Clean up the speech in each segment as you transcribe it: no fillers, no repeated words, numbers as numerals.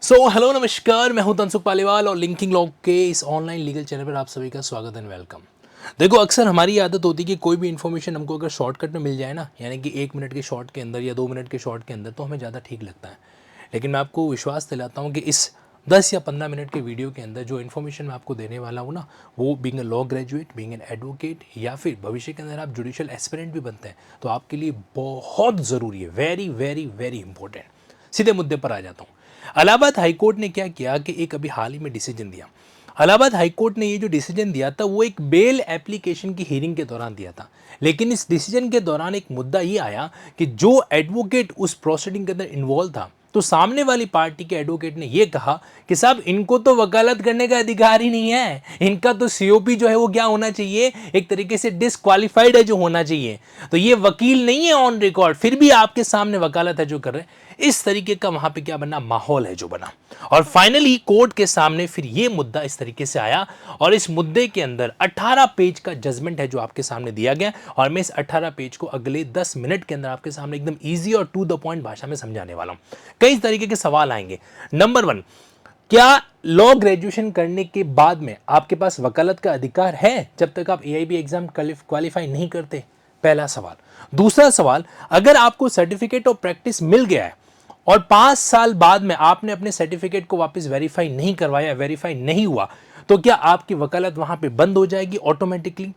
Hello नमस्कार, मैं हूं तनसुख पालीवाल और लिंकिंग लॉ के इस ऑनलाइन लीगल चैनल पर आप सभी का स्वागत एंड वेलकम। देखो, अक्सर हमारी आदत होती है कि कोई भी इन्फॉर्मेशन हमको अगर शॉर्टकट में मिल जाए ना, यानी कि 1 मिनट के शॉर्ट के अंदर या 2 मिनट के शॉर्ट के अंदर, तो हमें ज़्यादा ठीक लगता है। लेकिन मैं आपको विश्वास दिलाता हूँ कि इस 10 या 15 मिनट के वीडियो के अंदर जो इन्फॉर्मेशन मैं आपको देने वाला हूँ ना, वो being a law graduate, being an advocate, या फिर भविष्य के अंदर आप जुडिशियल एस्पिरेंट भी बनते हैं, तो आपके लिए बहुत ज़रूरी है। Very very very important. सीधे मुद्दे पर आ जाता हूँ। इलाहाबाद हाईकोर्ट ने क्या किया कि एक अभी हाल ही में डिसीजन दिया। इलाहाबाद हाईकोर्ट ने ये जो डिसीजन दिया था वो एक बेल एप्लीकेशन की हियरिंग के दौरान दिया था। लेकिन इस डिसीजन के दौरान एक मुद्दा ये आया कि जो एडवोकेट उस प्रोसीडिंग के अंदर इन्वॉल्व था, तो सामने वाली पार्टी के एडवोकेट ने यह कहा कि साहब, इनको तो वकालत करने का अधिकार ही नहीं है, इनका तो सीओपी जो है वो क्या होना चाहिए, एक तरीके से डिसक्वालिफाइड है जो होना चाहिए, तो ये वकील नहीं है ऑन रिकॉर्ड, फिर भी आपके सामने वकालत है जो कर रहे हैं। इस तरीके का वहां पे क्या बना, माहौल है जो बना। और फाइनली कोर्ट के सामने फिर ये मुद्दा इस तरीके से आया और इस मुद्दे के अंदर 18 पेज का जजमेंट है जो आपके सामने दिया गया। और मैं इस 18 पेज को अगले 10 मिनट के अंदर आपके सामने एकदम इजी और टू द पॉइंट भाषा में समझाने वाला हूं। कई तरीके के सवाल आएंगे। नंबर 1, क्या लॉ ग्रेजुएशन करने के बाद में आपके पास वकालत का अधिकार है जब तक आप एआईबी एग्जाम क्वालिफाई नहीं करते? पहला सवाल। दूसरा सवाल, अगर आपको सर्टिफिकेट ऑफ प्रैक्टिस मिल गया है और 5 साल बाद में आपने अपने सर्टिफिकेट को वापस वेरीफाई नहीं करवाया, वेरीफाई नहीं हुआ, तो क्या आपकी वकालत वहां पे बंद हो जाएगी ऑटोमेटिकली?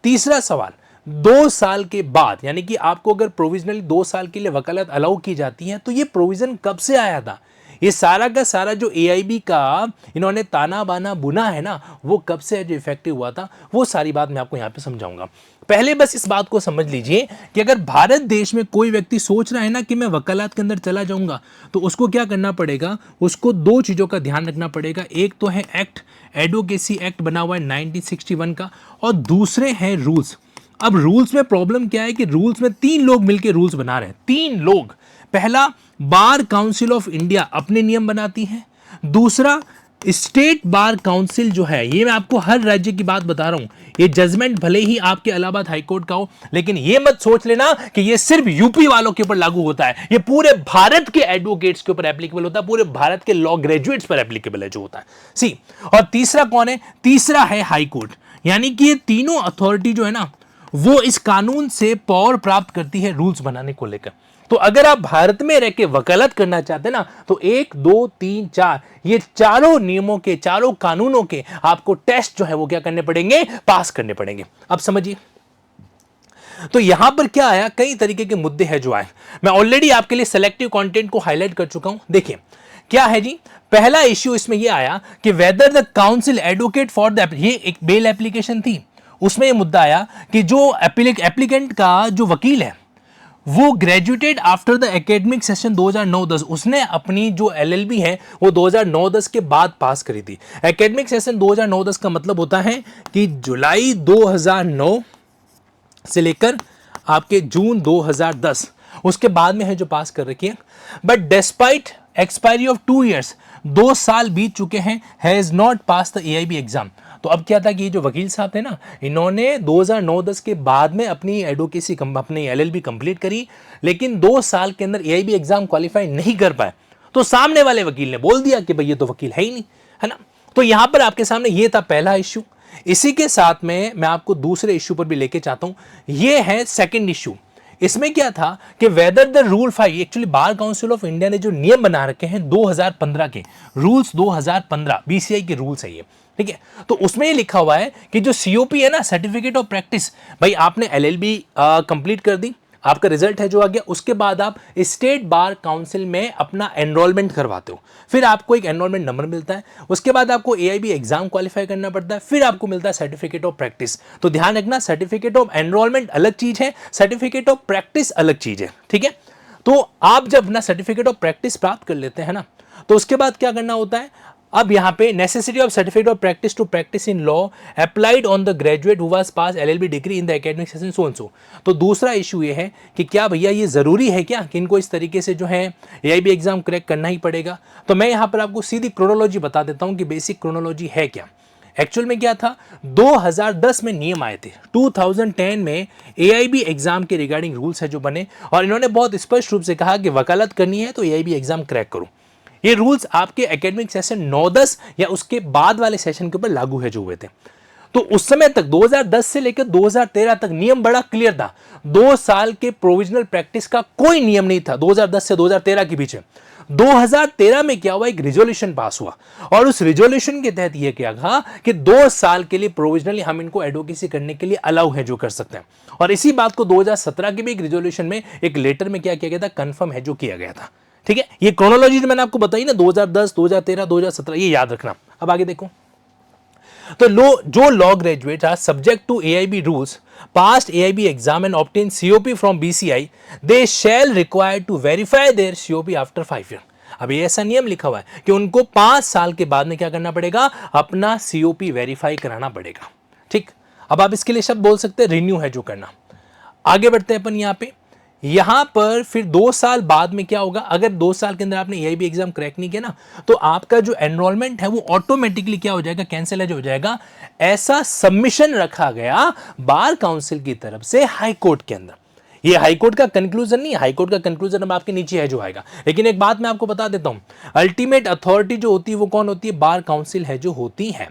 तीसरा सवाल, 2 साल के बाद, यानी कि आपको अगर प्रोविजनली 2 साल के लिए वकालत अलाउ की जाती है, तो ये प्रोविजन कब से आया था? ये सारा का सारा जो एआईबी का इन्होंने ताना बाना बुना है ना, वो कब से जो इफेक्टिव हुआ था, वो सारी बात मैं आपको यहां पे समझाऊंगा। पहले बस इस बात को समझ लीजिए कि अगर भारत देश में कोई व्यक्ति सोच रहा है ना कि मैं वकालत के अंदर चला जाऊंगा, तो उसको क्या करना पड़ेगा, उसको 2 चीजों का ध्यान रखना पड़ेगा। एक तो है एक्ट, एडवोकेसी एक्ट बना हुआ है 1961 का, और दूसरे हैं रूल्स। अब रूल्स में प्रॉब्लम क्या है कि रूल्स में 3 लोग मिलकर रूल्स बना रहे हैं। 3 लोग। पहला, बार काउंसिल ऑफ इंडिया अपने नियम बनाती है। दूसरा, स्टेट बार काउंसिल जो है, ये मैं आपको हर राज्य की बात बता रहा हूं, ये जजमेंट भले ही आपके इलाहाबाद हाईकोर्ट का हो, लेकिन ये मत सोच लेना कि ये सिर्फ यूपी वालों के ऊपर लागू होता है। ये पूरे भारत के एडवोकेट्स के ऊपर एप्लीकेबल होता है, पूरे भारत के लॉ ग्रेजुएट्स पर एप्लीकेबल है जो होता है। सी, और तीसरा कौन है? तीसरा है हाईकोर्ट। यानी कि ये तीनों अथॉरिटी जो है ना, वो इस कानून से पावर प्राप्त करती है रूल्स बनाने को लेकर। तो अगर आप भारत में रह के वकालत करना चाहते हैं ना, तो 1 2 3 4 ये चारों नियमों के, चारों कानूनों के आपको टेस्ट जो है वो क्या करने पड़ेंगे, पास करने पड़ेंगे। अब समझिए, तो यहां पर क्या आया, कई तरीके के मुद्दे हैं जो आए। मैं ऑलरेडी आपके लिए सेलेक्टिव कंटेंट को हाईलाइट कर चुका हूं। देखिए क्या है जी। पहला इश्यू इसमें यह आया कि whether the council advocate for the, ये एक बेल एप्लीकेशन थी, उसमें यह मुद्दा आया कि जो एप्लीकेंट का जो वकील है वो graduated after the academic session 2009-10, उसने अपनी जो एलएलबी है वो 2009-10 के बाद पास करी थी। एकेडमिक सेशन 2009-10 का मतलब होता है कि जुलाई 2009 से लेकर आपके जून 2010, उसके बाद में है जो पास कर रखी है। But despite expiry of 2 years, 2 साल बीत चुके हैं, has not pass the AIB exam. तो अब क्या था कि ये जो वकील साहब थे ना, इन्होंने 2009-10 के बाद में अपनी एडवोकेसी अपनी एलएलबी कंप्लीट करी, लेकिन 2 साल के अंदर एआईबी एग्जाम क्वालिफाई नहीं कर पाए। तो सामने वाले वकील ने बोल दिया कि भाई ये तो वकील है ही नहीं, है ना। तो यहां पर आपके सामने ये था पहला इश्यू। इसी के साथ में मैं आपको दूसरे इश्यू पर भी लेके चाहता हूं। ये है सेकंड इश्यू। इसमें क्या था कि whether the rule 5, actually bar council of India ने जो नियम बना रखे हैं 2015 के रूल्स, 2015 बीसीआई के रूल्स है ये, ठीक है। तो उसमें ये लिखा हुआ है कि जो सीओपी है ना, सर्टिफिकेट ऑफ प्रैक्टिस, भाई आपने एलएलबी कंप्लीट कर दी, आपका रिजल्ट है जो आ गया, उसके बाद आप स्टेट बार काउंसिल में अपना एनरोलमेंट करवाते हो, फिर आपको एक एनरोलमेंट नंबर मिलता है, उसके बाद आपको एआईबी एग्जाम क्वालिफाई करना पड़ता है, फिर आपको मिलता है सर्टिफिकेट ऑफ प्रैक्टिस। तो ध्यान रखना, सर्टिफिकेट ऑफ एनरोलमेंट अलग चीज है, सर्टिफिकेट ऑफ प्रैक्टिस अलग चीज है, ठीक है। तो आप जब अपना सर्टिफिकेट ऑफ प्रैक्टिस प्राप्त कर लेते हैं ना, तो उसके बाद क्या करना होता है, अब यहां पे necessity of certificate of practice to practice in law applied on the graduate who was pass LLB degree in the academic session so and so. तो दूसरा इशू ये है कि क्या भैया ये जरूरी है क्या कि इनको इस तरीके से जो है एआईबी एग्जाम क्रैक करना ही पड़ेगा? तो मैं यहां पर आपको सीधी क्रोनोलॉजी बता देता हूं कि बेसिक क्रोनोलॉजी है क्या। एक्चुअल में क्या था, 2010 में नियम आए थे, 2010 में एआईबी एग्जाम के रिगार्डिंग रूल्स है जो बने, और इन्होंने बहुत स्पष्ट रूप से कहा कि वकालत करनी है तो एआईबी एग्जाम क्रैक करो। ये रूल्स आपके एकेडमिक सेशन 9-10 या उसके बाद वाले सेशन के ऊपर लागू है जो हुए थे। तो उस समय तक 2010 से लेकर 2013 तक नियम बड़ा क्लियर था। 2 साल के प्रोविजनल प्रैक्टिस का कोई नियम नहीं था 2010 से 2013 के बीच में। 2013 में क्या हुआ, एक रिजोल्यूशन पास हुआ और उस रिजोल्यूशन के तहत यह क्या कहा कि 2 साल के लिए प्रोविजनली हम इनको एडवोकेसी करने के लिए अलाउ है जो कर सकते हैं। और इसी बात को 2017 के भी एक रिजोल्यूशन में एक लेटर में क्या किया गया था, कंफर्म है जो किया गया था। ठीक है, ये क्रोनोलॉजी जो मैंने आपको बताई ना 2010, 2013, 2017, ये याद रखना। अब आगे देखो, तो जो law graduate are subject to AIB rules passed AIB exam and obtained COP from BCI, they shall require to verify their COP after 5 years. अब ये ऐसा नियम लिखा हुआ है कि उनको 5 साल के बाद में क्या करना पड़ेगा, अपना COP वेरीफाई कराना पड़ेगा। ठीक, अब आप इसके लिए शब्द बोल सकते हैं रिन्यू है जो करना। आगे बढ़ते हैं अपन यहां पर फिर 2 साल बाद में क्या होगा, अगर 2 साल के अंदर आपने AIB एग्जाम क्रैक नहीं किया ना, तो आपका जो एनरोलमेंट है वो ऑटोमेटिकली क्या हो जाएगा, कैंसिल हो जाएगा। ऐसा सबमिशन रखा गया बार काउंसिल की तरफ से हाई कोर्ट के अंदर। ये हाई कोर्ट का कंक्लूजन नहीं है, हाई कोर्ट का कंक्लूजन अब आपके नीचे है जो आएगा। लेकिन एक बात मैं आपको बता देता हूं, अल्टीमेट अथॉरिटी जो होती है वो कौन होती है, बार काउंसिल है जो होती है।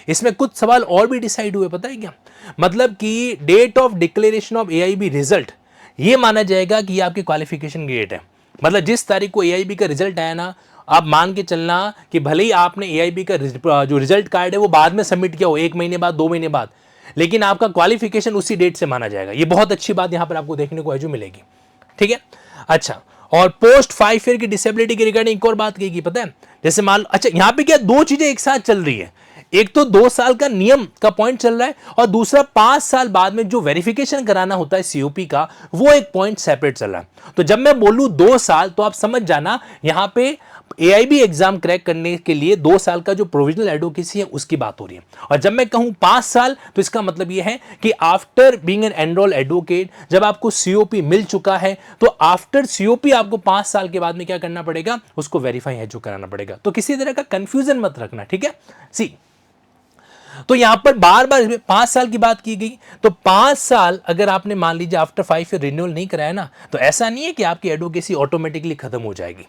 इसमें कुछ सवाल और भी डिसाइड हुए, पता है क्या, मतलब कि date of declaration of AIB result ये माना जाएगा कि ये आपकी क्वालिफिकेशन ग्रेड है। मतलब जिस तारीख को AIB का रिजल्ट आया ना, आप मान के चलना कि भले ही आपने AIB का जो रिजल्ट कार्ड है वो बाद में सबमिट किया हो, 1 महीने बाद, 2 महीने बाद, लेकिन आपका क्वालिफिकेशन उसी डेट से माना जाएगा। ये बहुत अच्छी बात यहां पर आपको देखने को है जो मिलेगी। ठीक है, अच्छा, और पोस्ट 5 ईयर की डिसेबिलिटी के रिगार्डिंग एक और बात कही, पता है, जैसे मान, अच्छा यहां पे क्या 2 चीजें एक साथ चल रही है, एक तो 2 साल का नियम का पॉइंट चल रहा है और दूसरा 5 साल बाद में जो वेरिफिकेशन कराना होता है COP का, वो एक पॉइंट सेपरेट चल रहा है। तो जब मैं बोलूं 2 साल तो आप समझ जाना यहां पे AIB एग्जाम क्रैक करने के लिए 2 साल का जो प्रोविजनल एडवोकेसी है उसकी बात हो रही है। और जब मैं कहूं 5 साल तो इसका मतलब यह है कि after being an enrol advocate, जब आपको COP मिल चुका है तो आफ्टर COP आपको 5 साल के बाद में क्या करना पड़ेगा, उसको वेरीफाई है जो कराना पड़ेगा। तो किसी तरह का कंफ्यूजन मत रखना, ठीक है। सी, तो यहां पर बार बार 5 साल की बात की गई, तो 5 साल अगर आपने मान लीजिए आफ्टर 5 ईयर रिन्यूअल नहीं कराया ना, तो ऐसा नहीं है कि आपकी एडवोकेसी ऑटोमेटिकली खत्म हो जाएगी।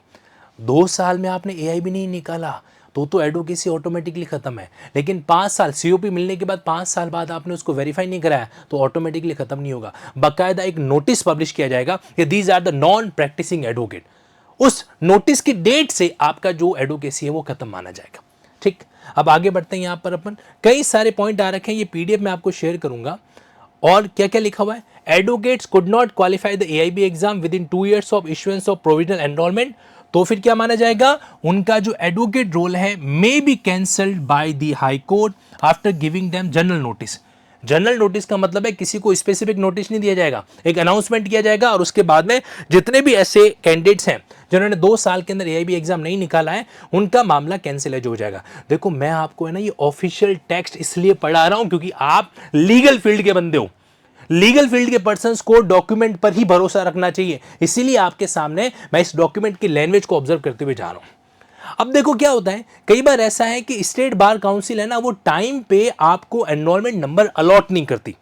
2 साल में आपने AIB नहीं निकाला तो एडवोकेसी ऑटोमेटिकली खत्म है, लेकिन 5 साल COP मिलने के बाद 5 साल बाद आपने उसको वेरीफाई नहीं कराया तो ऑटोमेटिकली खत्म नहीं होगा। बाकायदा एक नोटिस पब्लिश किया जाएगा कि these are the non practising advocate. उस नोटिस की डेट से आपका जो एडवोकेसी है वो खत्म माना जाएगा। ठीक, अब आगे बढ़ते हैं। यहां पर अपन कई सारे पॉइंट आ रखे हैं, ये PDF में आपको शेयर करूंगा। और क्या क्या लिखा हुआ है, advocates could not qualify the AIB exam with in 2 years of issuance of provisional enrolment, तो फिर क्या माना जाएगा, उनका जो एडवोकेट रोल है may be cancelled by the high court after giving them general notice. General notice का मतलब है किसी को स्पेसिफिक नोटिस नहीं दिया जाएगा, एक अनाउंसमेंट किया जाएगा और उसके बाद में जितने भी ऐसे कैंडिडेट्स हैं जिन्होंने 2 साल के अंदर AIB एग्जाम नहीं निकाला है उनका मामला कैंसिल है जो हो जाएगा। देखो मैं आपको है ना ये ऑफिशियल टेक्स्ट इसलिए पढ़ा रहा हूं क्योंकि आप लीगल फील्ड के बंदे हो, लीगल फील्ड के पर्संस को डॉक्यूमेंट पर ही भरोसा रखना चाहिए, इसीलिए आपके सामने मैं इस डॉक्यूमेंट की लैंग्वेज को ऑब्जर्व करते हुए जा रहा हूं। अब देखो क्या होता है, कई बार ऐसा है कि स्टेट बार काउंसिल है ना, वो टाइम पे आपको एनरोलमेंट नंबर अलॉट नहीं करती।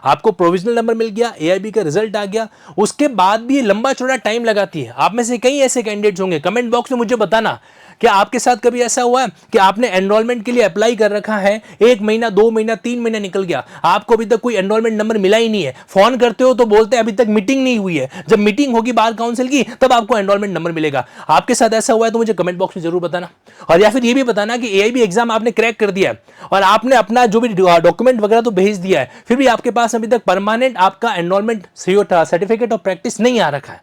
आपको प्रोविजनल नंबर मिल गया, AIB का रिजल्ट आ गया, उसके बाद भी ये लंबा चौड़ा टाइम लगाती है। आप में से कई ऐसे कैंडिडेट्स होंगे, कमेंट बॉक्स में मुझे बताना क्या आपके साथ कभी ऐसा हुआ है कि आपने एनरोलमेंट के लिए अप्लाई कर रखा है, 1 महीना 2 महीना 3 महीना निकल गया, आपको अभी तक कोई एनरोलमेंट नंबर मिला ही नहीं है, फोन करते हो तो बोलते हैं अभी तक मीटिंग नहीं हुई है, जब मीटिंग होगी बार काउंसिल की तब आपको एनरोलमेंट नंबर मिलेगा। आपके साथ ऐसा हुआ है तो मुझे कमेंट बॉक्स में जरूर बताना। और या फिर ये भी बताना कि AIB एग्जाम आपने क्रैक कर दिया है और आपने अपना जो भी डॉक्यूमेंट वगैरह तो भेज दिया है, फिर भी आपके पास अभी तक परमानेंट आपका एनरोलमेंट सर्टिफिकेट ऑफ प्रैक्टिस नहीं आ रखा है।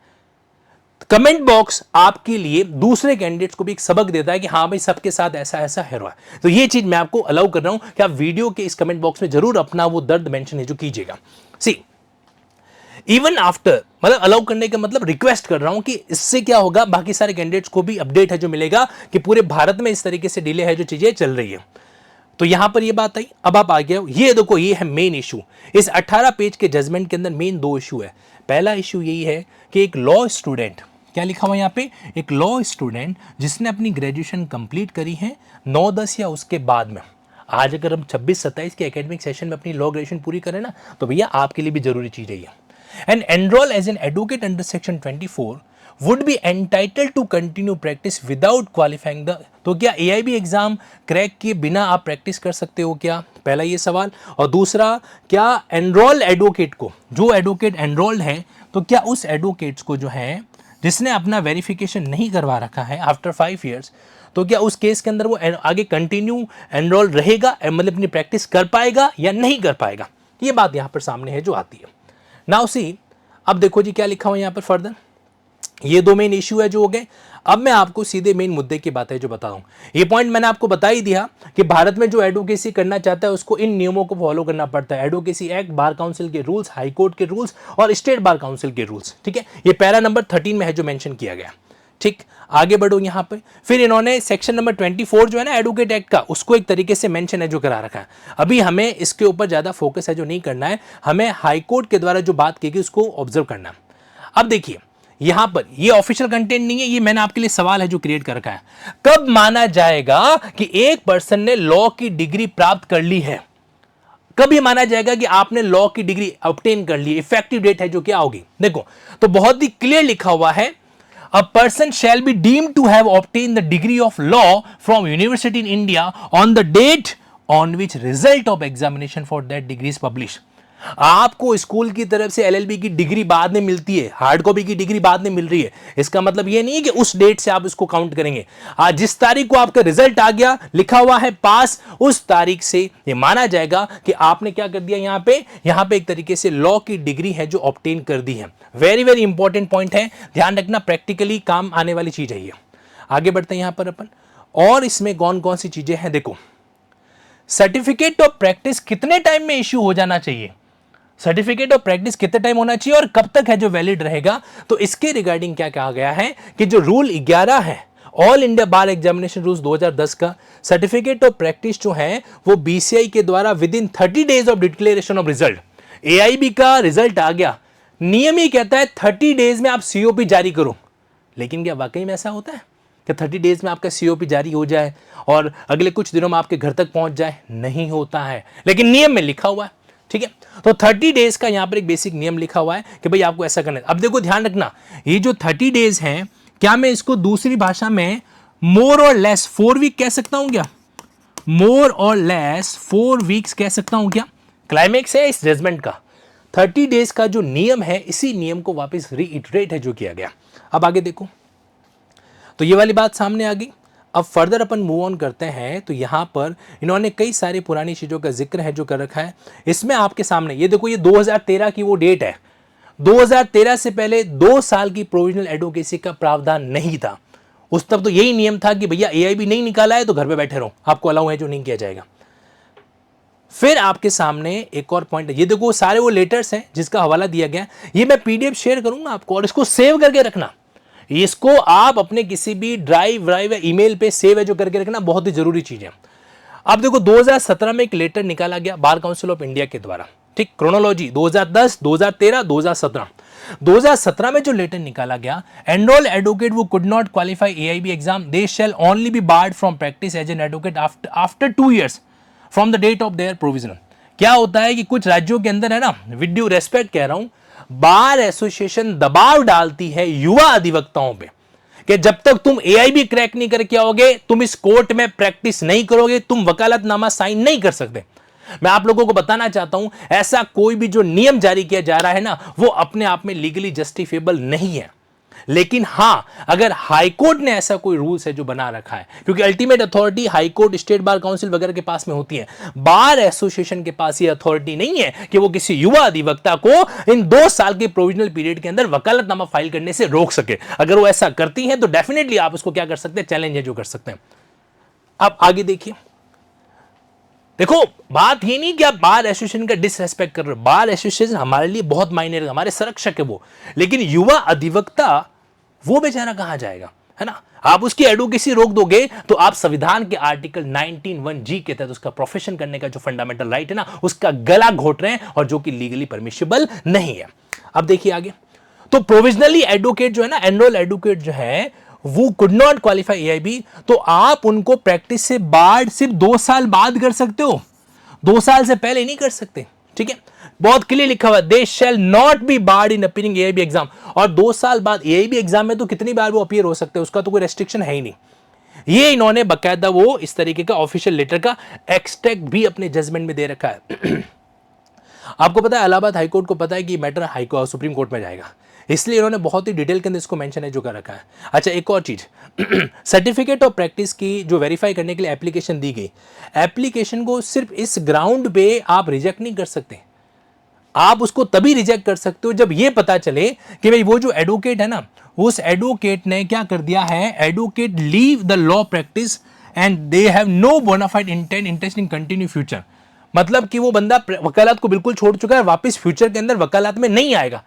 कमेंट बॉक्स आपके लिए दूसरे कैंडिडेट्स को भी एक सबक देता है कि हाँ भाई सबके साथ ऐसा ऐसा है रहा है। तो ये चीज मैं आपको अलाउ कर रहा हूं कि आप वीडियो के इस कमेंट बॉक्स में जरूर अपना वो दर्द मेंशन है जो कीजिएगा। सी, इवन आफ्टर, मतलब अलाउ करने का मतलब रिक्वेस्ट कर रहा हूं कि इससे क्या होगा, बाकी सारे कैंडिडेट्स को भी अपडेट है जो मिलेगा कि पूरे भारत में इस तरीके से डिले है जो चीजें चल रही है। तो यहां पर ये बात आई। अब आप आगे ये देखो, ये है मेन इशू। इस 18 पेज के जजमेंट के अंदर मेन 2 इशू है। पहला इशू यही है कि एक लॉ स्टूडेंट, क्या लिखा हुआ यहाँ पे, एक लॉ स्टूडेंट जिसने अपनी ग्रेजुएशन कंप्लीट करी है 9-10 या उसके बाद में, आज अगर हम 26-27 के एकेडमिक सेशन में अपनी लॉ ग्रेजुएशन पूरी करें ना, तो भैया आपके लिए भी जरूरी चीज है। And enrol as an advocate under section 24 would be entitled to continue practice without qualifying the, तो क्या एआईबी एग्जाम क्रैक किए बिना आप प्रैक्टिस कर सकते हो क्या, पहला ये सवाल। और दूसरा, क्या एनरोल्ड एडवोकेट को, जो एडवोकेट एनरोल्ड है, तो क्या उस एडवोकेट्स को जो है जिसने अपना वेरिफिकेशन नहीं करवा रखा है आफ्टर 5 इयर्स, तो क्या उस केस के अंदर वो आगे कंटिन्यू एनरोल रहेगा, मतलब अपनी प्रैक्टिस कर पाएगा या नहीं कर पाएगा, ये बात यहां पर सामने है जो आती है। नाउ सी, अब देखो जी क्या लिखा हुआ है यहां पर फर्दर, ये दो मेन इश्यू है जो हो गए। अब मैं आपको सीधे मेन मुद्दे की बात है जो बता रहा हूं। ये पॉइंट मैंने आपको बता ही दिया कि भारत में जो एडवोकेसी करना चाहता है उसको इन नियमों को फॉलो करना पड़ता है, एडवोकेसी एक्ट, बार काउंसिल के रूल्स, हाई कोर्ट के रूल्स और स्टेट बार काउंसिल के रूल्स, ठीक है। ये पैरा नंबर 13 में है जो मेंशन किया गया, ठीक। आगे बढ़ो यहां पे, फिर इन्होंने सेक्शन नंबर 24 जो है ना एडवोकेट एक्ट का, उसको एक तरीके से मेंशन है जो करा रखा है। अभी हमें इसके ऊपर ज्यादा फोकस है जो नहीं करना है, हमें हाई कोर्ट के द्वारा जो बात की गई उसको ऑब्जर्व करना है। अब देखिए यहां पर ये ऑफिशियल कंटेंट नहीं है, ये मैंने आपके लिए सवाल है जो क्रिएट कर रखा है। कब माना जाएगा कि एक पर्सन ने लॉ की डिग्री प्राप्त कर ली है, कब ये माना जाएगा कि आपने लॉ की डिग्री ऑब्टेन कर ली, इफेक्टिव डेट है जो क्या होगी, देखो तो बहुत ही क्लियर लिखा हुआ है, a person shall be deemed to have obtained the degree of law from university in India on the date on which result of examination for that degree is published। आपको स्कूल की तरफ से LLB की degree बाद में मिलती है, hard copy की डिग्री बाद में मिल रही है, इसका मतलब ये नहीं है कि उस डेट से आप इसको काउंट करेंगे। आज जिस तारीख को आपका रिजल्ट आ गया, लिखा हुआ है पास, उस तारीख से ये माना जाएगा कि आपने क्या कर दिया, यहां पे एक तरीके से लॉ की डिग्री है जो ऑब्टेन कर दी है। वेरी वेरी इंपॉर्टेंट पॉइंट है, ध्यान रखना, प्रैक्टिकली काम आने वाली चीज है ये। आगे बढ़ते हैं यहां पर अपन, और इसमें कौन कौन सी चीजें हैं, देखो सर्टिफिकेट ऑफ प्रैक्टिस कितने टाइम में इश्यू हो जाना चाहिए, सर्टिफिकेट ऑफ प्रैक्टिस कितने टाइम होना चाहिए और कब तक है जो वैलिड रहेगा, तो इसके रिगार्डिंग क्या कहा गया है कि जो रूल 11 है ऑल इंडिया बार एग्जामिनेशन रूल्स 2010 का, सर्टिफिकेट ऑफ प्रैक्टिस जो है वो बीसीआई के द्वारा with in 30 days of declaration of result, AIB का रिजल्ट आ गया, नियम ही कहता है 30 डेज में आप सीओपी जारी करो, लेकिन क्या वाकई में ऐसा होता है कि 30 डेज में आपका सीओपी जारी हो जाए और अगले कुछ दिनों में आपके घर तक पहुंच जाए, नहीं होता है, लेकिन नियम में लिखा हुआ है, ठीक है। तो 30 डेज का यहां पर एक बेसिक नियम लिखा हुआ है कि भाई आपको ऐसा करना है। अब देखो ध्यान रखना, ये जो 30 डेज हैं, क्या मैं इसको दूसरी भाषा में मोर और लेस 4 वीक कह सकता हूं क्या, मोर और लेस 4 वीक्स कह सकता हूं क्या, क्लाइमेक्स है इस जजमेंट का। 30 डेज का जो नियम है, इसी नियम को वापस रीइटरेट है जो किया गया। अब आगे देखो, तो ये वाली बात सामने आ गई। अब फर्दर अपन मूव ऑन करते हैं, तो यहां पर इन्होंने कई सारी पुरानी चीजों का जिक्र है जो कर रखा है। इसमें आपके सामने ये देखो, ये 2013 की वो डेट है, 2013 से पहले 2 साल की प्रोविजनल एडवोकेसी का प्रावधान नहीं था। उस तक तो यही नियम था कि भैया एआईबी नहीं निकाला है तो घर पे बैठे रहो, आपको अलाउ है जो नहीं किया जाएगा। फिर आपके सामने एक और पॉइंट है, ये देखो सारे वो लेटर्स हैं जिसका हवाला दिया गया, ये मैं पीडीएफ शेयर करूंगा आपको, और इसको सेव करके रखना, इसको आप अपने किसी भी ड्राइव या ईमेल पे सेव है जो करके रखना, बहुत ही जरूरी चीज है। अब देखो 2017 में एक लेटर निकाला गया बार काउंसिल ऑफ इंडिया के द्वारा, ठीक, क्रोनोलॉजी 2010, 2013, 2017। 2017 में जो लेटर निकाला गया, एनरोल एडवोकेट वो could not qualify AIB exam, they shall only be barred from practice as an advocate after 2 years from the date of their provisional. क्या होता है कि कुछ राज्यों के अंदर है ना, विद ड्यू रेस्पेक्ट कह रहा हूं, बार एसोसिएशन दबाव डालती है युवा अधिवक्ताओं पे कि जब तक तुम एआईबी क्रैक नहीं करके आओगे, तुम इस कोर्ट में प्रैक्टिस नहीं करोगे, तुम वकालतनामा साइन नहीं कर सकते। मैं आप लोगों को बताना चाहता हूं, ऐसा कोई भी जो नियम जारी किया जा रहा है ना, वो अपने आप में लीगली जस्टिफिएबल नहीं है। लेकिन हां, अगर हाई कोर्ट ने ऐसा कोई रूल्स है जो बना रखा है, क्योंकि ultimate authority high court, state bar council वगैरह के पास में होती है, बार एसोसिएशन के पास ये अथॉरिटी नहीं है कि वो किसी युवा अधिवक्ता को इन 2 साल के प्रोविजनल पीरियड के अंदर वकालतनामा फाइल करने से रोक सके। अगर वो ऐसा करती है तो डेफिनेटली आप उसको क्या कर सकते हैं, चैलेंज है जो कर सकते हैं। अब आगे देखिए, देखो बात ये नहीं कि आप बार एसोसिएशन का डिसरेस्पेक्ट कर रहे हो, बार एसोसिएशन हमारे लिए बहुत मायने रखता है, हमारे संरक्षक है वो, लेकिन युवा अधिवक्ता वो बेचारा कहां जाएगा, है ना। आप उसकी एडवोकेसी रोक दोगे तो आप संविधान के आर्टिकल 19(1)(g) के तहत उसका प्रोफेशन करने का जो फंडामेंटल राइट है ना, उसका गला घोट रहे हैं, और जो कि लीगली परमिशिबल नहीं है। अब देखिए आगे, तो प्रोविजनली एडवोकेट जो है ना, एनरोल एडवोकेट जो है, वो कुड नॉट क्वालिफाई एआईबी, तो आप उनको प्रैक्टिस से बार्ड सिर्फ 2 साल बाद कर सकते हो, 2 साल से पहले नहीं कर सकते, ठीक है। बहुत क्लियर लिखा हुआ है, they shall not be barred in appearing AIB exam. और 2 साल बाद एआईबी एग्जाम में तो कितनी बार वो अपीयर हो सकते हैं, उसका तो कोई रेस्ट्रिक्शन है ही नहीं। ये इन्होंने बकायदा वो इस तरीके का ऑफिशियल लेटर का एक्सट्रैक्ट भी अपने जजमेंट में दे रखा है। आपको पता है इलाहाबाद हाईकोर्ट को पता है कि मैटर हाईकोर्ट सुप्रीम कोर्ट में जाएगा, इसलिए इन्होंने बहुत ही डिटेल के अंदर इसको मेंशन है जो कर रखा है। अच्छा, एक और चीज, सर्टिफिकेट ऑफ प्रैक्टिस की जो वेरीफाई करने के लिए एप्लीकेशन दी गई, एप्लीकेशन को सिर्फ इस ग्राउंड पे आप रिजेक्ट नहीं कर सकते। आप उसको तभी रिजेक्ट कर सकते हो जब ये पता चले कि भाई वो जो एडवोकेट है ना, उस एडवोकेट ने क्या कर दिया है, advocate leave the law practice and they have no bona fide interest in continue future. मतलब कि वो बंदा वकालत को बिल्कुल छोड़ चुका है, वापस फ्यूचर के अंदर वकालत में नहीं आएगा,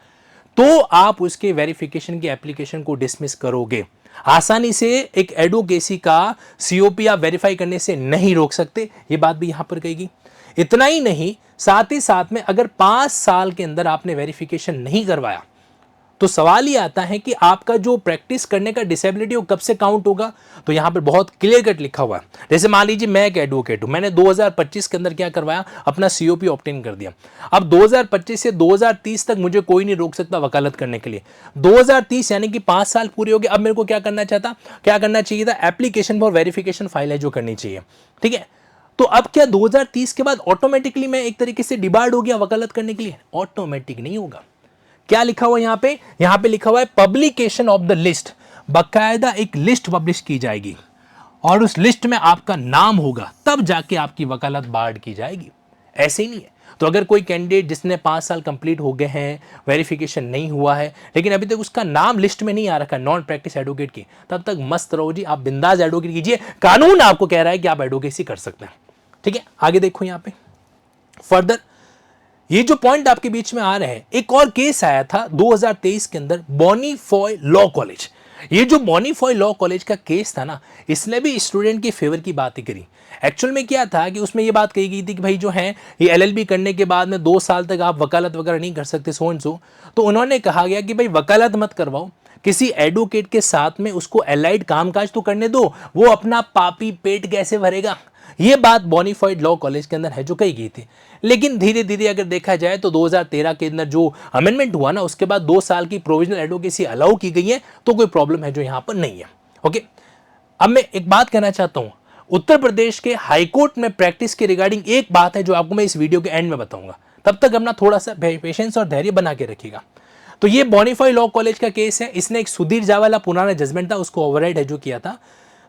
तो आप उसके वेरिफिकेशन की एप्लीकेशन को डिसमिस करोगे। आसानी से एक एडवोकेसी का सीओपी आप वेरीफाई करने से नहीं रोक सकते, ये बात भी यहां पर कहेगी। इतना ही नहीं, साथ ही साथ में अगर 5 साल के अंदर आपने वेरिफिकेशन नहीं करवाया तो सवाल ये आता है कि आपका जो प्रैक्टिस करने का डिसेबिलिटी वो कब से काउंट होगा। तो यहां पर बहुत क्लियर कट लिखा हुआ है। जैसे मान लीजिए मैं एक एडवोकेट हूं, मैंने 2025 के अंदर क्या करवाया, अपना सीओपी ऑब्टेन कर दिया। अब 2025 से 2030 तक मुझे कोई नहीं रोक सकता वकालत करने के लिए। 2030 यानी कि 5 साल पूरे हो गए। अब मेरे को क्या करना चाहिए था, एप्लीकेशन फॉर वेरिफिकेशन फाइल है जो करनी चाहिए, ठीक है। तो अब क्या 2030 के बाद ऑटोमेटिकली मैं एक तरीके से डिबार्ड हो गया वकालत करने के लिए? ऑटोमेटिक नहीं होगा। क्या लिखा हुआ यहां पे लिखा हुआ है पब्लिकेशन ऑफ द लिस्ट। बकायदा एक लिस्ट पब्लिश की जाएगी और उस लिस्ट में आपका नाम होगा, तब जाके आपकी वकालत बार्ड की जाएगी। ऐसे ही नहीं है। तो अगर कोई कैंडिडेट जिसने 5 साल कंप्लीट हो गए हैं, वेरिफिकेशन नहीं हुआ है, लेकिन अभी तक उसका नाम लिस्ट में नहीं आ रखा नॉन प्रैक्टिस एडवोकेट की, तब तक मस्त रहो जी, आप बिंदास एडवोकेट कीजिए। कानून आपको कह रहा है कि आप एडवोकेसी कर सकते हैं, ठीक है। आगे देखो यहां पे फर्दर, ये जो पॉइंट आपके बीच में आ रहे हैं, एक और केस आया था 2023 के अंदर, बॉनीफॉय लॉ कॉलेज। ये जो बॉनीफॉय लॉ कॉलेज का केस था ना, इसने भी स्टूडेंट के फेवर की बात ही करी। एक्चुअल में क्या था कि उसमें ये बात कही गई थी कि भाई जो है ये एलएलबी करने के बाद में 2 साल तक आप वकालत वगैरह नहीं कर सकते, सो एंड सो। तो उन्होंने कहा गया कि भाई वकालत मत करवाओ, किसी एडवोकेट के साथ में उसको एलाइड कामकाज तो करने दो, वो अपना पापी पेट कैसे भरेगा। ये बात बॉनीफाइड लॉ कॉलेज के अंदर है जो कही गई थी। लेकिन धीरे धीरे अगर देखा जाए तो 2013 के अंदर जो अमेंडमेंट हुआ ना, उसके बाद 2 साल की प्रोविजनल एडवोकेसी अलाउ की गई है, तो कोई प्रॉब्लम है जो यहां पर नहीं है। ओके, अब मैं एक बात कहना चाहता हूं, उत्तर प्रदेश के हाईकोर्ट में प्रैक्टिस के रिगार्डिंग एक बात है जो आपको मैं इस वीडियो के एंड में बताऊंगा। तब तक अपना थोड़ा सा पेशेंस और धैर्य बना के रखिएगा। तो ये बॉनीफाइड लॉ कॉलेज का केस है। इसने एक सुधीर झा वाला पुराना जजमेंट था, उसको ओवरराइड है जो किया था।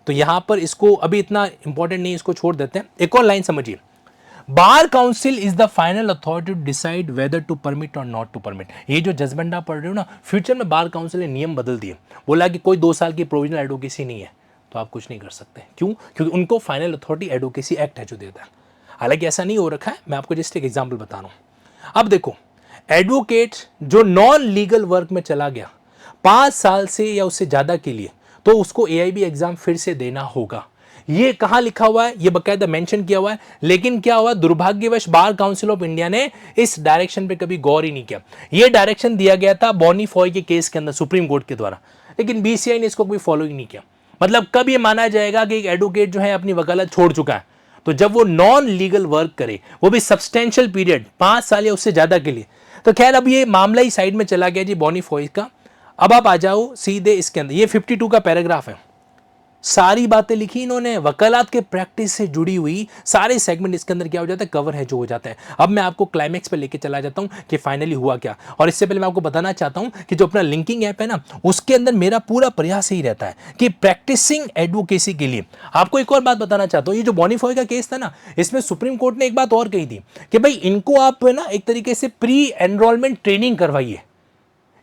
तो यहां पर इसको अभी इतना इंपॉर्टेंट नहीं, इसको छोड़ देते हैं। एक और लाइन समझिए, bar council is the final authority to decide whether to permit or not to permit. ये जो जजमेंट आप पढ़ रहे हो ना, फ्यूचर में बार काउंसिल ने नियम बदल दिए, बोला कि कोई 2 साल की प्रोविजनल एडवोकेसी नहीं है तो आप कुछ नहीं कर सकते। क्यों? क्योंकि उनको फाइनल अथॉरिटी एडवोकेसी एक्ट है जो देता है। हालांकि ऐसा नहीं हो रखा है, मैं आपको जस्ट एक एग्जाम्पल बता रहा हूं। अब देखो, एडवोकेट जो नॉन लीगल वर्क में चला गया 5 साल से या उससे ज्यादा के लिए, तो उसको एआईबी एग्जाम फिर से देना होगा। ये कहां लिखा हुआ है? ये बकायदा मेंशन किया हुआ है। लेकिन क्या हुआ, दुर्भाग्यवश बार काउंसिल ऑफ इंडिया ने इस डायरेक्शन पे कभी गौर ही नहीं किया। ये डायरेक्शन दिया गया था बॉनीफॉय के केस के अंदर सुप्रीम कोर्ट के द्वारा, लेकिन बीसीआई ने इसको कोई फॉलो ही नहीं किया। मतलब कब ये माना जाएगा कि एक एडवोकेट जो है अपनी वकालत छोड़ चुका है? तो जब वो नॉन लीगल वर्क करे, वो भी सब्सटेंशियल पीरियड 5 साल या उससे ज्यादा के लिए। तो खैर अब ये मामला ही साइड में चला गया जी बॉनीफॉय का। अब आप आ जाओ सीधे इसके अंदर, ये 52 का पैराग्राफ है। सारी बातें लिखी इन्होंने, वकालत के प्रैक्टिस से जुड़ी हुई सारे सेगमेंट इसके अंदर क्या हो जाता है, कवर है जो हो जाता है। अब मैं आपको क्लाइमैक्स पे लेके चला जाता हूं कि फाइनली हुआ क्या। और इससे पहले मैं आपको बताना चाहता हूं कि जो अपना लिंकिंग ऐप है ना, उसके अंदर मेरा पूरा प्रयास यही रहता है कि प्रैक्टिसिंग एडवोकेसी के लिए। आपको एक और बात बताना चाहता हूं, ये जो बॉनीफॉय का केस था ना, इसमें सुप्रीम कोर्ट ने एक बात और कही थी कि भाई इनको आप ना एक तरीके से प्री एनरोलमेंट ट्रेनिंग करवाइए।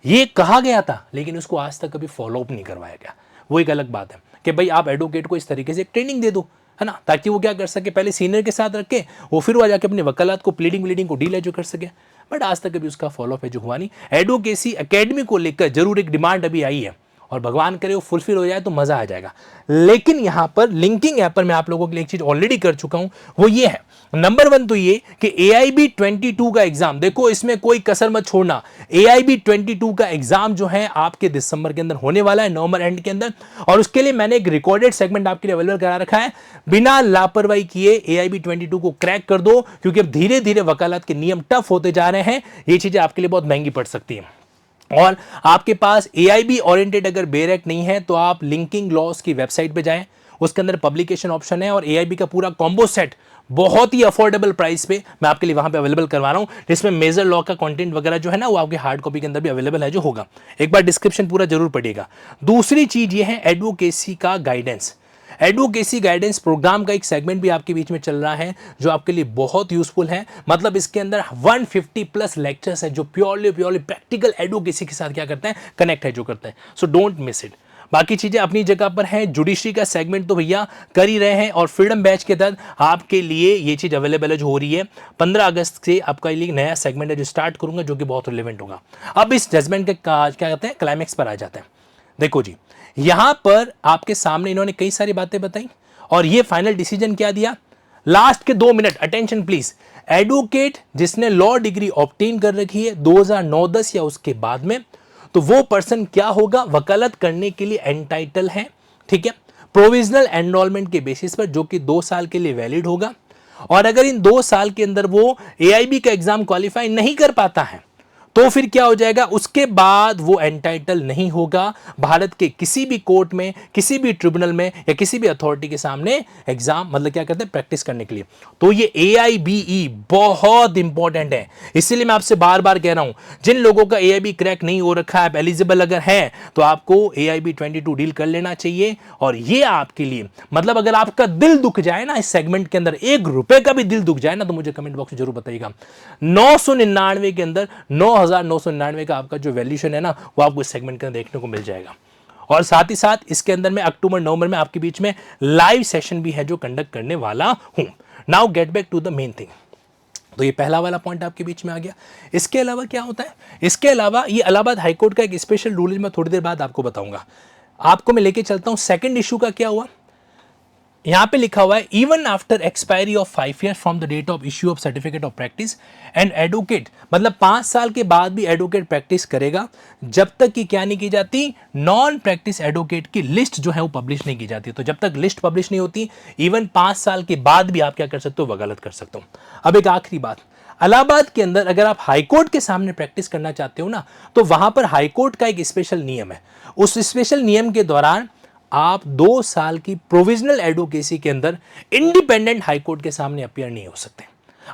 ये कहा गया था, लेकिन उसको आज तक कभी फॉलोअप नहीं करवाया गया। वो एक अलग बात है कि भाई आप एडवोकेट को इस तरीके से ट्रेनिंग दे दो, है ना, ताकि वो क्या कर सके, पहले सीनियर के साथ रख के वो फिर वो जाके अपनी वकालत को प्लीडिंग को डील है जो कर सके। बट आज तक कभी उसका फॉलोअप है जो हुआ नहीं। एडवोकेसी एकेडमी को लेकर जरूर एक डिमांड अभी आई है और भगवान करे वो फुलफिल हो जाए तो मज़ा आ जाएगा। लेकिन यहाँ पर लिंकिंग ऐप पर मैं आप लोगों के लिए एक चीज़ ऑलरेडी कर चुका हूँ, वो ये है, नंबर 1 तो ये कि AIB 22 का एग्जाम, देखो इसमें कोई कसर मत छोड़ना, AIB 22 का एग्जाम जो है आपके दिसंबर के अंदर होने वाला है, नवंबर एंड के अंदर, और उसके लिए मैंने एक रिकॉर्डेड सेगमेंट आपके लिए अवेलेबल करा रखा है। बिना लापरवाही किए AIB 22 को क्रैक कर दो, क्योंकि अब धीरे धीरे वकालत के नियम टफ होते जा रहे हैं, ये चीजें आपके लिए बहुत महंगी पड़ सकती हैं। और आपके पास AIB ओरिएंटेड अगर बेरेक नहीं है तो आप लिंकिंग लॉस की वेबसाइट पे जाएं, उसके अंदर पब्लिकेशन ऑप्शन है और AIB का पूरा कॉम्बो सेट बहुत ही अफोर्डेबल प्राइस पे मैं आपके लिए वहां पे अवेलेबल करवा रहा हूं, जिसमें मेजर लॉ का कंटेंट वगैरह जो है ना वो आपके हार्ड कॉपी के अंदर भी अवेलेबल है जो होगा। एक बार डिस्क्रिप्शन पूरा जरूर पढ़िएगा। दूसरी चीज ये है एडवोकेसी का गाइडेंस। एडवोकेसी गाइडेंस प्रोग्राम का एक सेगमेंट भी आपके बीच में चल रहा है जो आपके लिए बहुत यूजफुल है। मतलब इसके अंदर 150 प्लस लेक्चर्स है जो प्योरली प्रैक्टिकल एडवोकेसी के साथ क्या करते हैं, कनेक्ट है जो करते हैं। So don't miss it. बाकी चीजें अपनी जगह पर हैं। जुडिशरी का सेगमेंट तो भैया कर ही रहे हैं और फ्रीडम बैच के तहत आपके लिए ये चीज अवेलेबल है जो हो रही है। 15 अगस्त से आपका लिए नया सेगमेंट है जो स्टार्ट करूंगा, जो कि बहुत रिलेवेंट होगा। अब इस जजमेंट के क्या कहते हैं, क्लाइमैक्स पर आ जाते हैं। देखो जी, यहां पर आपके सामने इन्होंने कई सारी बातें बताई और ये फाइनल डिसीजन क्या दिया, लास्ट के 2 मिनट अटेंशन प्लीज। एडवोकेट जिसने लॉ डिग्री ऑब्टेन कर रखी है 2009-10 या उसके बाद में, तो वो पर्सन क्या होगा, वकालत करने के लिए एंटाइटल है। ठीक है, प्रोविजनल एनरोलमेंट के बेसिस पर, जो कि 2 साल के लिए वैलिड होगा। और अगर इन 2 साल के अंदर वो AIB का एग्जाम क्वालिफाई नहीं कर पाता है तो फिर क्या हो जाएगा, उसके बाद वो एंटाइटल नहीं होगा भारत के किसी भी कोर्ट में, किसी भी ट्रिब्यूनल में या किसी भी अथॉरिटी के सामने एग्जाम मतलब क्या कहते हैं, प्रैक्टिस करने के लिए। तो ये AIBE बहुत इंपॉर्टेंट है। इसीलिए मैं आपसे बार बार कह रहा हूं, जिन लोगों का AIB क्रैक नहीं हो रखा है, आप एलिजिबल अगर है तो आपको AIB 22 डील कर लेना चाहिए। और ये आपके लिए मतलब अगर आपका दिल दुख जाए ना इस सेगमेंट के अंदर, 1 रुपए का भी दिल दुख जाए ना, तो मुझे कमेंट बॉक्स में जरूर बताइएगा। 999 के अंदर 9,999 का आपका जो वैल्यूशन है ना वो आपको इस सेगमेंट के अंदर देखने को मिल जाएगा। और साथ ही साथ इसके अंदर में अक्टूबर नवंबर में आपके बीच में लाइव सेशन भी है जो कंडक्ट करने वाला हूं। Now get back to the main thing. तो ये पहला वाला पॉइंट आपके बीच में आ गया। इसके अलावा क्या होता है, इसके अलावा ये इलाहाबाद हाईकोर्ट का एक स्पेशल रूल मैं थोड़ी देर बाद आपको बताऊंगा। आपको मैं लेके चलता हूं सेकंड इशू का क्या हुआ। यहां पे लिखा हुआ है, even after expiry of 5 year from the date of issue of certificate of practice and advocate, मतलब 5 साल के बाद भी एडवोकेट प्रैक्टिस करेगा जब तक कि क्या नहीं की जाती, नॉन प्रैक्टिस एडवोकेट की लिस्ट जो है वो पब्लिश नहीं की जाती। तो जब तक लिस्ट पब्लिश नहीं होती, इवन 5 साल के बाद भी आप क्या कर सकते हो, वकालत कर सकते हो। अब एक आखिरी बात, इलाहाबाद के अंदर अगर आप हाईकोर्ट के सामने प्रैक्टिस करना चाहते हो ना, तो वहां पर हाईकोर्ट का एक स्पेशल नियम है। उस स्पेशल नियम के दौरान आप 2 साल की प्रोविजनल एडवोकेसी के अंदर इंडिपेंडेंट हाईकोर्ट के सामने अपीयर नहीं हो सकते।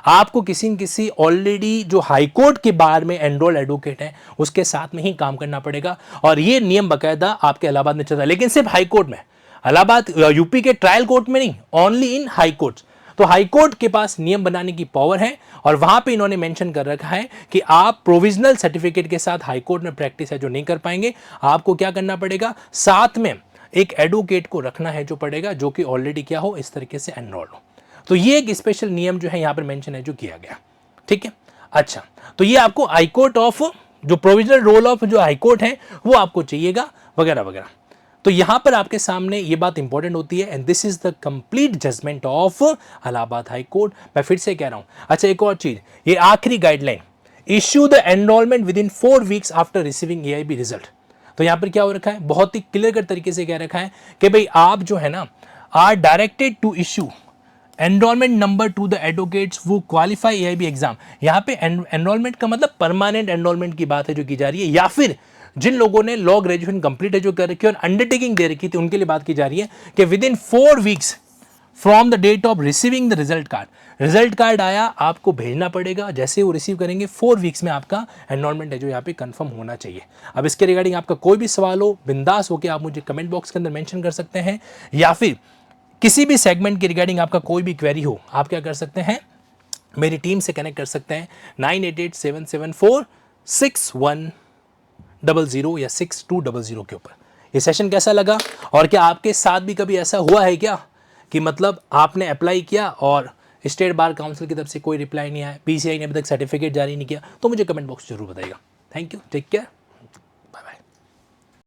आपको किसी न किसी ऑलरेडी जो हाईकोर्ट के बार में एनरोल एडवोकेट है उसके साथ में ही काम करना पड़ेगा। और ये नियम बाकायदा आपके इलाहाबाद में चलता है, लेकिन सिर्फ हाईकोर्ट में, इलाहाबाद यूपी के ट्रायल कोर्ट में नहीं, ओनली इन हाईकोर्ट। तो हाईकोर्ट के पास नियम बनाने की पावर है और वहां पे इन्होंने मेंशन कर रखा है कि आप प्रोविजनल सर्टिफिकेट के साथ हाईकोर्ट में प्रैक्टिस है जो नहीं कर पाएंगे, आपको क्या करना पड़ेगा, साथ में एक एडवोकेट को रखना है जो पड़ेगा, जो कि ऑलरेडी क्या हो, इस तरीके से एनरोल हो। तो ये एक स्पेशल नियम जो है यहां पर मेंशन है जो किया गया। ठीक है, अच्छा, तो ये आपको हाईकोर्ट ऑफ जो प्रोविजनल रोल ऑफ जो हाईकोर्ट है वो आपको चाहिएगा वगैरह वगैरह। तो यहां पर आपके सामने ये बात इंपॉर्टेंट होती है, and this is the complete judgment of Allahabad High Court. मैं फिर से कह रहा हूं। अच्छा, एक और चीज, ये आखिरी guideline, issue the enrolment with in 4 weeks after receiving AIB result. तो यहां पर क्या हो रखा है, बहुत ही क्लियर कट तरीके से कह रखा है कि भाई आप जो है ना are directed to issue enrolment number to the advocates वो क्वालिफाई AIB एग्जाम। यहां पे एनरोलमेंट का मतलब परमानेंट एनरोलमेंट की बात है जो की जा रही है, या फिर जिन लोगों ने लॉ ग्रेजुएशन कंप्लीट है जो कर रखी है और अंडरटेकिंग दे रखी थी उनके लिए बात की जा रही है कि within 4 weeks from the date of receiving the result card, result card आया आपको भेजना पड़ेगा, जैसे वो रिसीव करेंगे 4 वीक्स में आपका एनरोलमेंट है जो यहाँ पे कंफर्म होना चाहिए। अब इसके रिगार्डिंग आपका कोई भी सवाल हो, बिंदास होकर आप मुझे कमेंट बॉक्स के अंदर मेंशन कर सकते हैं, या फिर किसी भी सेगमेंट के रिगार्डिंग आपका कोई भी क्वेरी हो, आप क्या कर सकते हैं, मेरी टीम से कनेक्ट कर सकते हैं 9887746100 या 6200 के ऊपर। ये सेशन कैसा लगा, और क्या आपके साथ भी कभी ऐसा हुआ है क्या कि मतलब आपने अप्लाई किया और स्टेट बार काउंसिल की तरफ से कोई रिप्लाई नहीं आया, PCI ने अभी तक सर्टिफिकेट जारी नहीं किया, तो मुझे कमेंट बॉक्स जरूर बताइएगा। Thank you, take care.